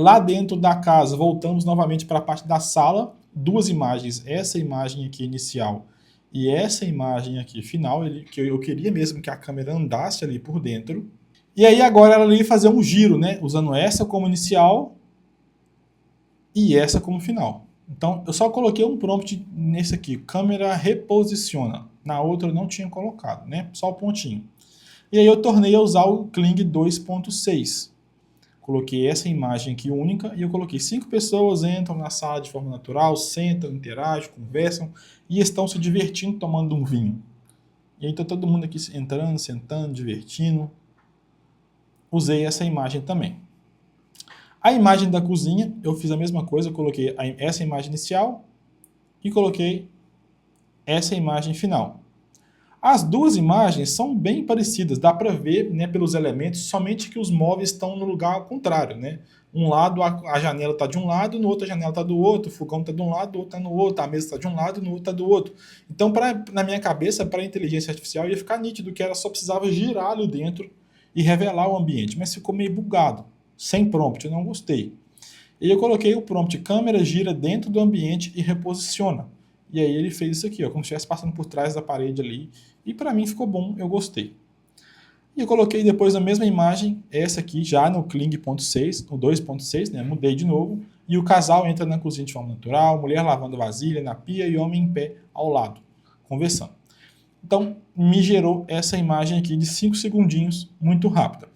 Lá dentro da casa, voltamos novamente para a parte da sala, duas imagens, essa imagem aqui inicial e essa imagem aqui final, que eu queria mesmo que a câmera andasse ali por dentro. E aí agora ela ia fazer um giro, né? Usando essa como inicial e essa como final. Então eu só coloquei um prompt nesse aqui, câmera reposiciona. Na outra eu não tinha colocado, né? Só o pontinho. E aí eu tornei a usar o Kling 2.6. Coloquei essa imagem aqui única e eu coloquei 5 pessoas entram na sala de forma natural, sentam, interagem, conversam e estão se divertindo tomando um vinho. E aí tá todo mundo aqui entrando, sentando, divertindo. Usei essa imagem também. A imagem da cozinha, eu fiz a mesma coisa, eu coloquei essa imagem inicial e coloquei essa imagem final. As duas imagens são bem parecidas, dá para ver, né, pelos elementos, somente que os móveis estão no lugar ao contrário, né? Um lado a janela está de um lado, no outro a janela está do outro, o fogão está de um lado, o outro está no outro, a mesa está de um lado, no outro está do outro. Então, na minha cabeça, para a inteligência artificial, ia ficar nítido que ela só precisava girar ali dentro e revelar o ambiente, mas ficou meio bugado, sem prompt, eu não gostei. E eu coloquei o prompt, câmera gira dentro do ambiente e reposiciona. E aí ele fez isso aqui, ó, como se estivesse passando por trás da parede ali. E para mim ficou bom, eu gostei. E eu coloquei depois a mesma imagem, essa aqui, já no Kling.6, no 2.6, né? Mudei de novo. E o casal entra na cozinha de forma natural, mulher lavando vasilha na pia e homem em pé ao lado, conversando. Então, me gerou essa imagem aqui de 5 segundinhos, muito rápida.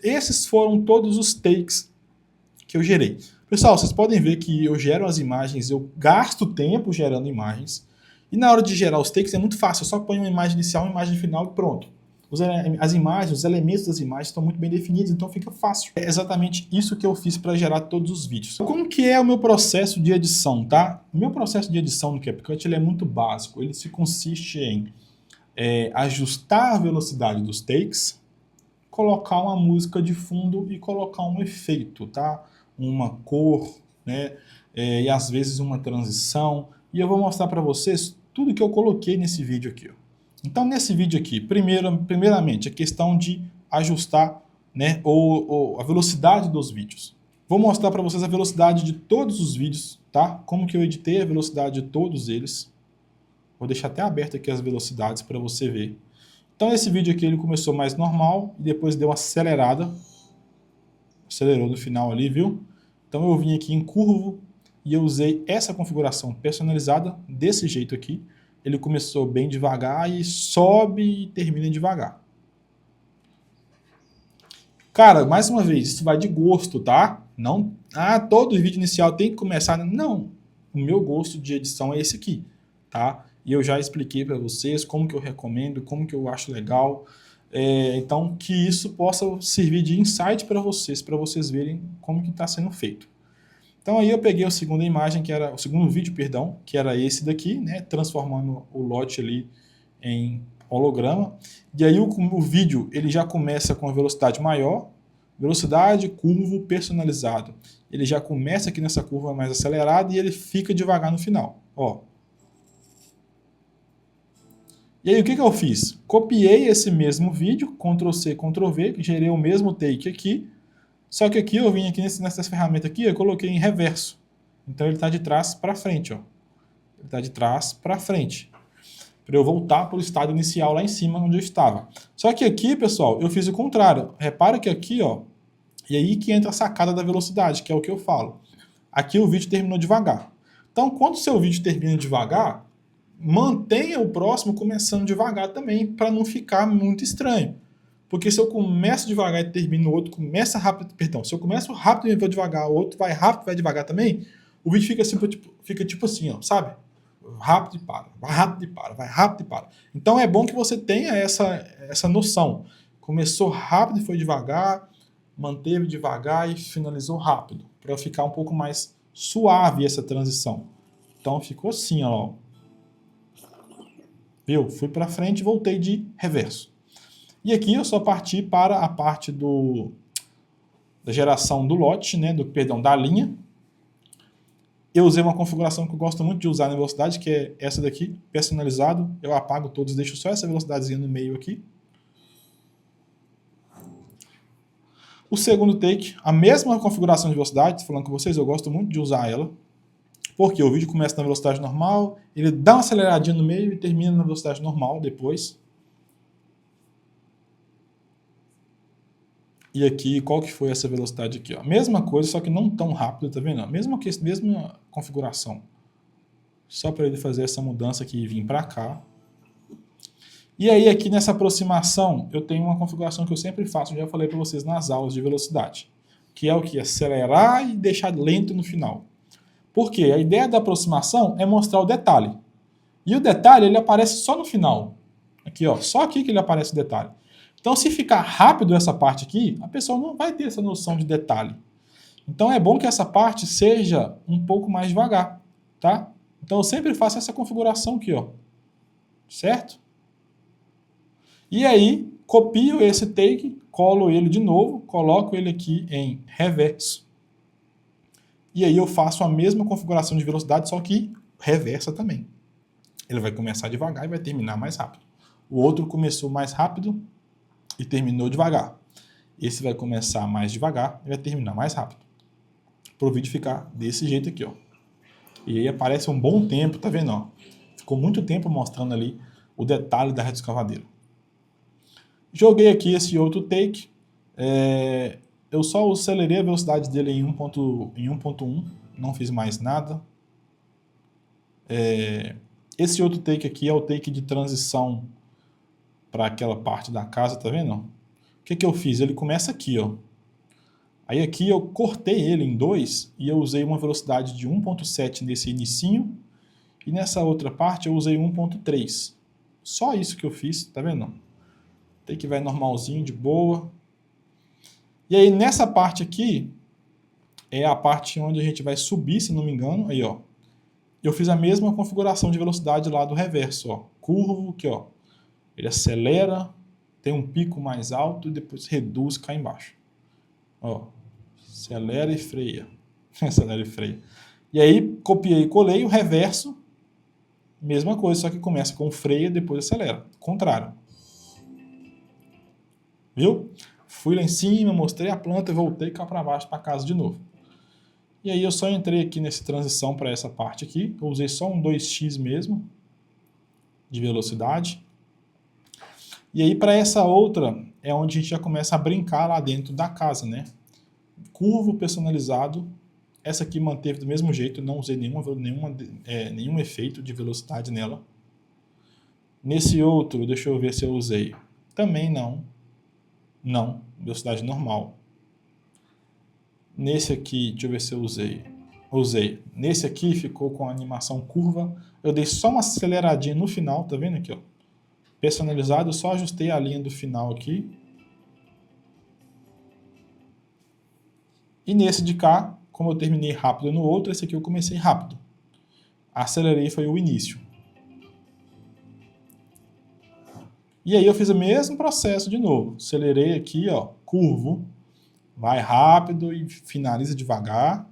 Esses foram todos os takes que eu gerei. Pessoal, vocês podem ver que eu gero as imagens, eu gasto tempo gerando imagens, e na hora de gerar os takes é muito fácil, eu só ponho uma imagem inicial, uma imagem final e pronto. As imagens, os elementos das imagens estão muito bem definidos, então fica fácil. É exatamente isso que eu fiz para gerar todos os vídeos. Como que é o meu processo de edição, tá? O meu processo de edição no CapCut ele é muito básico, ele se consiste em ajustar a velocidade dos takes, colocar uma música de fundo e colocar um efeito, tá? Uma cor, né? E às vezes uma transição. E eu vou mostrar para vocês tudo que eu coloquei nesse vídeo aqui, ó. Então, nesse vídeo aqui, primeiramente, a questão de ajustar, né, a velocidade dos vídeos. Vou mostrar para vocês a velocidade de todos os vídeos, tá? Como que eu editei a velocidade de todos eles. Vou deixar até aberto aqui as velocidades para você ver. Então, esse vídeo aqui ele começou mais normal e depois deu uma acelerada. Acelerou no final ali, viu? Então, eu vim aqui em curvo e eu usei essa configuração personalizada desse jeito aqui. Ele começou bem devagar e sobe e termina devagar. Cara, mais uma vez, isso vai de gosto, tá? Não, todo vídeo inicial tem que começar. Não, o meu gosto de edição é esse aqui, tá? E eu já expliquei para vocês como que eu recomendo, como que eu acho legal. Então, que isso possa servir de insight para vocês verem como que está sendo feito. Então aí eu peguei a segunda imagem, o segundo vídeo, perdão, que era esse daqui, né, transformando o lote ali em holograma. E aí o vídeo ele já começa com a velocidade maior, velocidade, curvo, personalizado. Ele já começa aqui nessa curva mais acelerada e ele fica devagar no final, ó. E aí o que eu fiz? Copiei esse mesmo vídeo, Ctrl+C, Ctrl+V, gerei o mesmo take aqui, só que aqui eu vim aqui nessa ferramenta aqui, eu coloquei em reverso. Então ele está de trás para frente, ó. Ele está de trás para frente. Para eu voltar para o estado inicial lá em cima, onde eu estava. Só que aqui, pessoal, eu fiz o contrário. Repara que aqui, ó, e aí que entra a sacada da velocidade, que é o que eu falo. Aqui o vídeo terminou devagar. Então, quando o seu vídeo termina devagar, mantenha o próximo começando devagar também, para não ficar muito estranho. Porque se eu começo devagar e termino o outro, começa rápido, perdão, se eu começo rápido e vou devagar, o outro vai rápido e vai devagar também, o vídeo fica tipo assim, ó, sabe? Rápido e para, vai rápido e para, vai rápido e para. Então é bom que você tenha essa noção. Começou rápido e foi devagar, manteve devagar e finalizou rápido, para ficar um pouco mais suave essa transição. Então ficou assim, ó. Viu? Fui para frente e voltei de reverso. E aqui eu só parti para a parte da geração do lote, né, da linha. Eu usei uma configuração que eu gosto muito de usar na velocidade, que é essa daqui, personalizado. Eu apago todos, deixo só essa velocidadezinha no meio aqui. O segundo take, a mesma configuração de velocidade, falando com vocês, eu gosto muito de usar ela. Porque o vídeo começa na velocidade normal, ele dá uma aceleradinha no meio e termina na velocidade normal depois. E aqui, qual que foi essa velocidade aqui? Ó? Mesma coisa, só que não tão rápido, tá vendo? Mesma configuração. Só para ele fazer essa mudança aqui e vir para cá. E aí, aqui nessa aproximação, eu tenho uma configuração que eu sempre faço, já falei para vocês nas aulas de velocidade. Que é o que? Acelerar e deixar lento no final. Por quê? A ideia da aproximação é mostrar o detalhe. E o detalhe, ele aparece só no final. Aqui, ó, só aqui que ele aparece o detalhe. Então, se ficar rápido essa parte aqui, a pessoa não vai ter essa noção de detalhe. Então, é bom que essa parte seja um pouco mais devagar, tá? Então, eu sempre faço essa configuração aqui, ó. Certo? E aí, copio esse take, colo ele de novo, coloco ele aqui em reverso. E aí eu faço a mesma configuração de velocidade, só que reversa também. Ele vai começar devagar e vai terminar mais rápido. O outro começou mais rápido e terminou devagar. Esse vai começar mais devagar e vai terminar mais rápido. Para o vídeo ficar desse jeito aqui, ó. E aí aparece um bom tempo, tá vendo? Ó? Ficou muito tempo mostrando ali o detalhe da retroescavadeira. Joguei aqui esse outro take. Eu só acelerei a velocidade dele em 1.1, não fiz mais nada. Esse outro take aqui é o take de transição para aquela parte da casa, tá vendo? O que eu fiz? Ele começa aqui, ó. Aí aqui eu cortei ele em dois e eu usei uma velocidade de 1.7 nesse inicinho e nessa outra parte eu usei 1.3. Só isso que eu fiz, tá vendo? Tem que vai normalzinho, de boa. E aí nessa parte aqui é a parte onde a gente vai subir, se não me engano. Aí, ó. Eu fiz a mesma configuração de velocidade lá do reverso, ó. Curvo, aqui, ó. Ele acelera, tem um pico mais alto e depois reduz cá embaixo. Ó. Acelera e freia. Acelera e freia. E aí, copiei e colei o reverso. Mesma coisa, só que começa com freia e depois acelera. Contrário. Viu? Fui lá em cima, mostrei a planta e voltei cá para baixo para casa de novo. E aí eu só entrei aqui nessa transição para essa parte aqui. Eu usei só um 2x mesmo de velocidade. E aí para essa outra é onde a gente já começa a brincar lá dentro da casa, né? Curvo personalizado. Essa aqui manteve do mesmo jeito, não usei nenhum efeito de velocidade nela. Nesse outro, deixa eu ver se eu usei. Também não. Não, velocidade normal. Nesse aqui, deixa eu ver se eu usei. Usei. Nesse aqui ficou com a animação curva. Eu dei só uma aceleradinha no final, tá vendo aqui, ó? Personalizado, eu só ajustei a linha do final aqui. E nesse de cá, como eu terminei rápido no outro, esse aqui eu comecei rápido. Acelerei foi o início. E aí eu fiz o mesmo processo de novo. Acelerei aqui, ó, curvo. Vai rápido e finaliza devagar.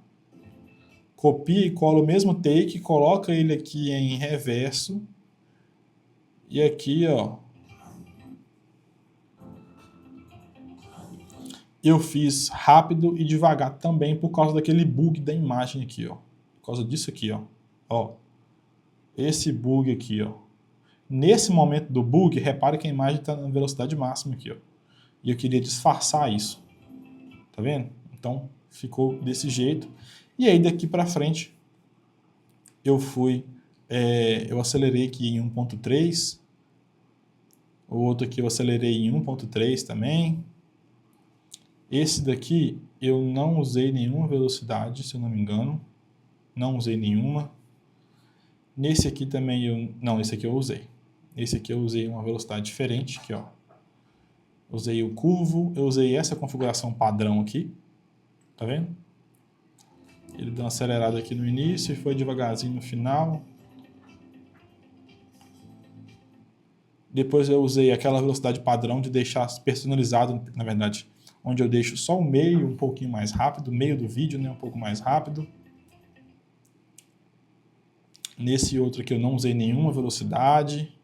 Copia e cola o mesmo take, coloca ele aqui em reverso. E aqui, ó, eu fiz rápido e devagar também por causa daquele bug da imagem aqui, ó. Por causa disso aqui, ó. Ó. Esse bug aqui, ó. Nesse momento do bug, repare que a imagem está na velocidade máxima aqui, ó. E eu queria disfarçar isso. Tá vendo? Então, ficou desse jeito. E aí, daqui para frente, eu acelerei aqui em 1.3. O outro aqui eu acelerei em 1.3 também. Esse daqui eu não usei nenhuma velocidade, se eu não me engano. Não usei nenhuma. Nesse aqui também não, esse aqui eu usei. Esse aqui eu usei uma velocidade diferente, aqui, ó. Usei o curvo, eu usei essa configuração padrão aqui. Tá vendo? Ele deu uma acelerada aqui no início e foi devagarzinho no final. Depois eu usei aquela velocidade padrão de deixar personalizado, na verdade, onde eu deixo só o meio um pouquinho mais rápido, o meio do vídeo, né, um pouco mais rápido. Nesse outro aqui eu não usei nenhuma velocidade.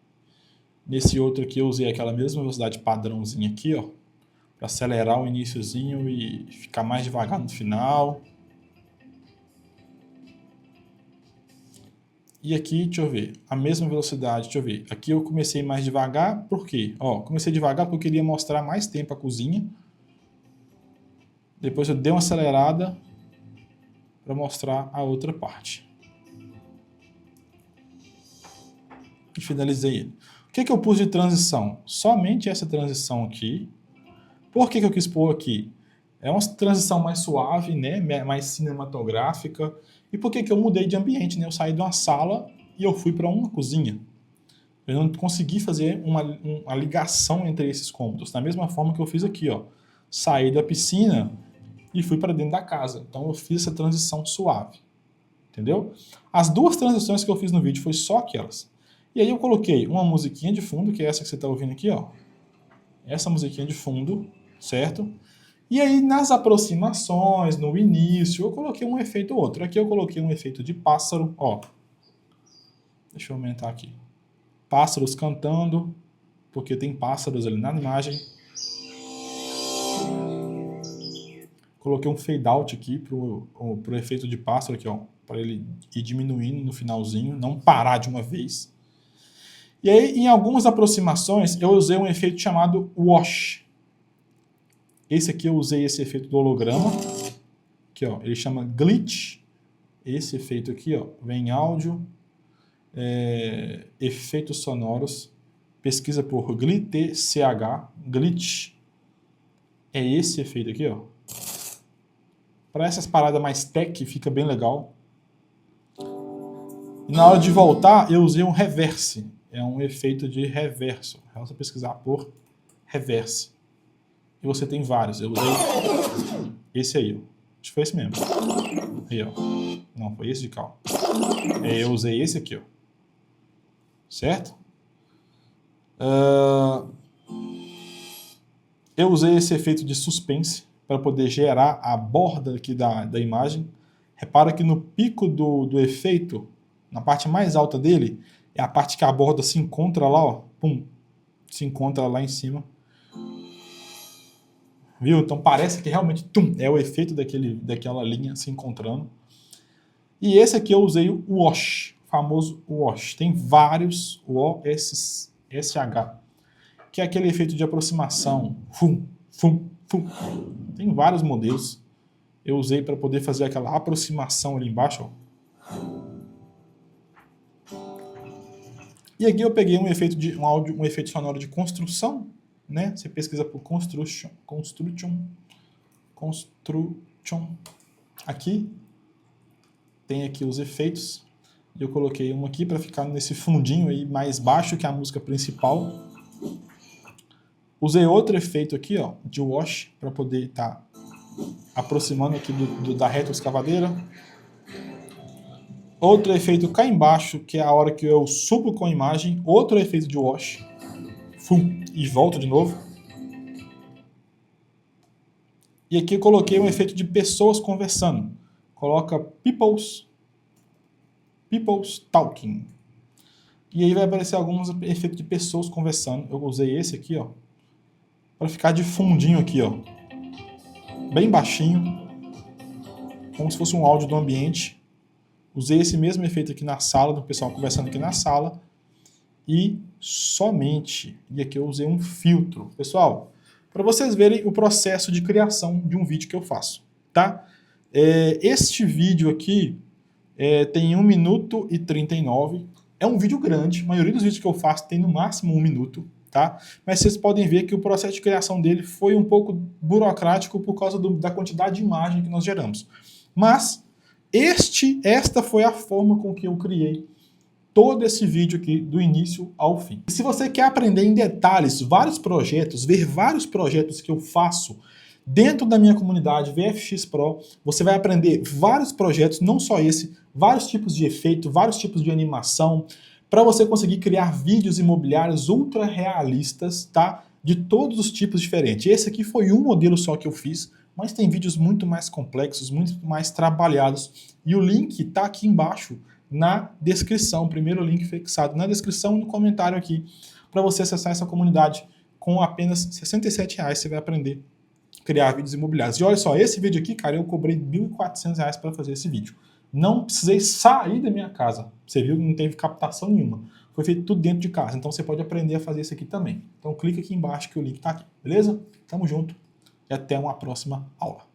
Nesse outro aqui eu usei aquela mesma velocidade padrãozinha aqui, ó, para acelerar o iniciozinho e ficar mais devagar no final. E aqui, deixa eu ver, a mesma velocidade, deixa eu ver. Aqui eu comecei mais devagar, por quê? Ó, comecei devagar porque eu queria mostrar mais tempo a cozinha. Depois eu dei uma acelerada para mostrar a outra parte. E finalizei ele. O que eu pus de transição? Somente essa transição aqui. Por que eu quis pôr aqui? É uma transição mais suave, né? Mais cinematográfica. E por que eu mudei de ambiente? Né? Eu saí de uma sala e eu fui para uma cozinha. Eu não consegui fazer uma ligação entre esses cômodos. Da mesma forma que eu fiz aqui, ó. Saí da piscina e fui para dentro da casa. Então eu fiz essa transição suave. Entendeu? As duas transições que eu fiz no vídeo foi só aquelas. E aí eu coloquei uma musiquinha de fundo, que é essa que você está ouvindo aqui, ó. Essa musiquinha de fundo, certo? E aí nas aproximações, no início, eu coloquei um efeito ou outro. Aqui eu coloquei um efeito de pássaro, ó. Deixa eu aumentar aqui. Pássaros cantando, porque tem pássaros ali na imagem. Coloquei um fade out aqui pro efeito de pássaro aqui, ó, para ele ir diminuindo no finalzinho, não parar de uma vez. E aí, em algumas aproximações, eu usei um efeito chamado wash. Esse aqui eu usei esse efeito do holograma, aqui, ó, ele chama glitch. Esse efeito aqui, ó, vem em áudio, efeitos sonoros, pesquisa por glitch, glitch. É esse efeito aqui, ó. Para essas paradas mais tech, fica bem legal. E na hora de voltar, eu usei um reverse. É um efeito de reverso. É só você pesquisar por reverse. E você tem vários. Eu usei esse aí, ó. Acho que foi esse mesmo. Aí, ó. Não, foi esse de cá. Eu usei esse aqui, ó. Certo? Eu usei esse efeito de suspense para poder gerar a borda aqui da imagem. Repara que no pico do efeito, na parte mais alta dele, é a parte que a borda se encontra lá, ó. Pum. Se encontra lá em cima. Viu? Então parece que realmente é o efeito daquela linha se encontrando. E esse aqui eu usei o wash, o famoso wash. Tem vários WOSH, que é aquele efeito de aproximação. Fum, fum, fum. Tem vários modelos. Eu usei para poder fazer aquela aproximação ali embaixo. Ó. E aqui eu peguei um efeito um efeito sonoro de construção, né? Você pesquisa por construction. Aqui tem aqui os efeitos. Eu coloquei um aqui para ficar nesse fundinho aí mais baixo que a música principal. Usei outro efeito aqui, ó, de wash, para poder estar aproximando aqui da retroescavadeira. Outro efeito cá embaixo, que é a hora que eu subo com a imagem. Outro efeito de wash. Fum, e volto de novo. E aqui eu coloquei um efeito de pessoas conversando. Coloca people's talking. E aí vai aparecer alguns efeitos de pessoas conversando. Eu usei esse aqui, ó, para ficar de fundinho aqui, ó. Bem baixinho. Como se fosse um áudio do ambiente. Usei esse mesmo efeito aqui na sala, do pessoal conversando aqui na sala. E somente. E aqui eu usei um filtro. Pessoal, para vocês verem o processo de criação de um vídeo que eu faço, tá? Este vídeo aqui tem 1 minuto e 39. É um vídeo grande. A maioria dos vídeos que eu faço tem no máximo 1 minuto, tá? Mas vocês podem ver que o processo de criação dele foi um pouco burocrático por causa da quantidade de imagem que nós geramos. Mas esta foi a forma com que eu criei todo esse vídeo aqui, do início ao fim. E se você quer aprender em detalhes vários projetos, ver vários projetos que eu faço dentro da minha comunidade VFX Pro, você vai aprender vários projetos, não só esse, vários tipos de efeito, vários tipos de animação, para você conseguir criar vídeos imobiliários ultra realistas, tá? De todos os tipos diferentes. Esse aqui foi um modelo só que eu fiz, mas tem vídeos muito mais complexos, muito mais trabalhados. E o link está aqui embaixo na descrição, primeiro link fixado na descrição e no comentário aqui, para você acessar essa comunidade. Com apenas R$67 você vai aprender a criar vídeos imobiliários. E olha só, esse vídeo aqui, cara, eu cobrei R$1.400 para fazer esse vídeo. Não precisei sair da minha casa. Você viu que não teve captação nenhuma. Foi feito tudo dentro de casa. Então você pode aprender a fazer isso aqui também. Então clica aqui embaixo que o link está aqui. Beleza? Tamo junto e até uma próxima aula.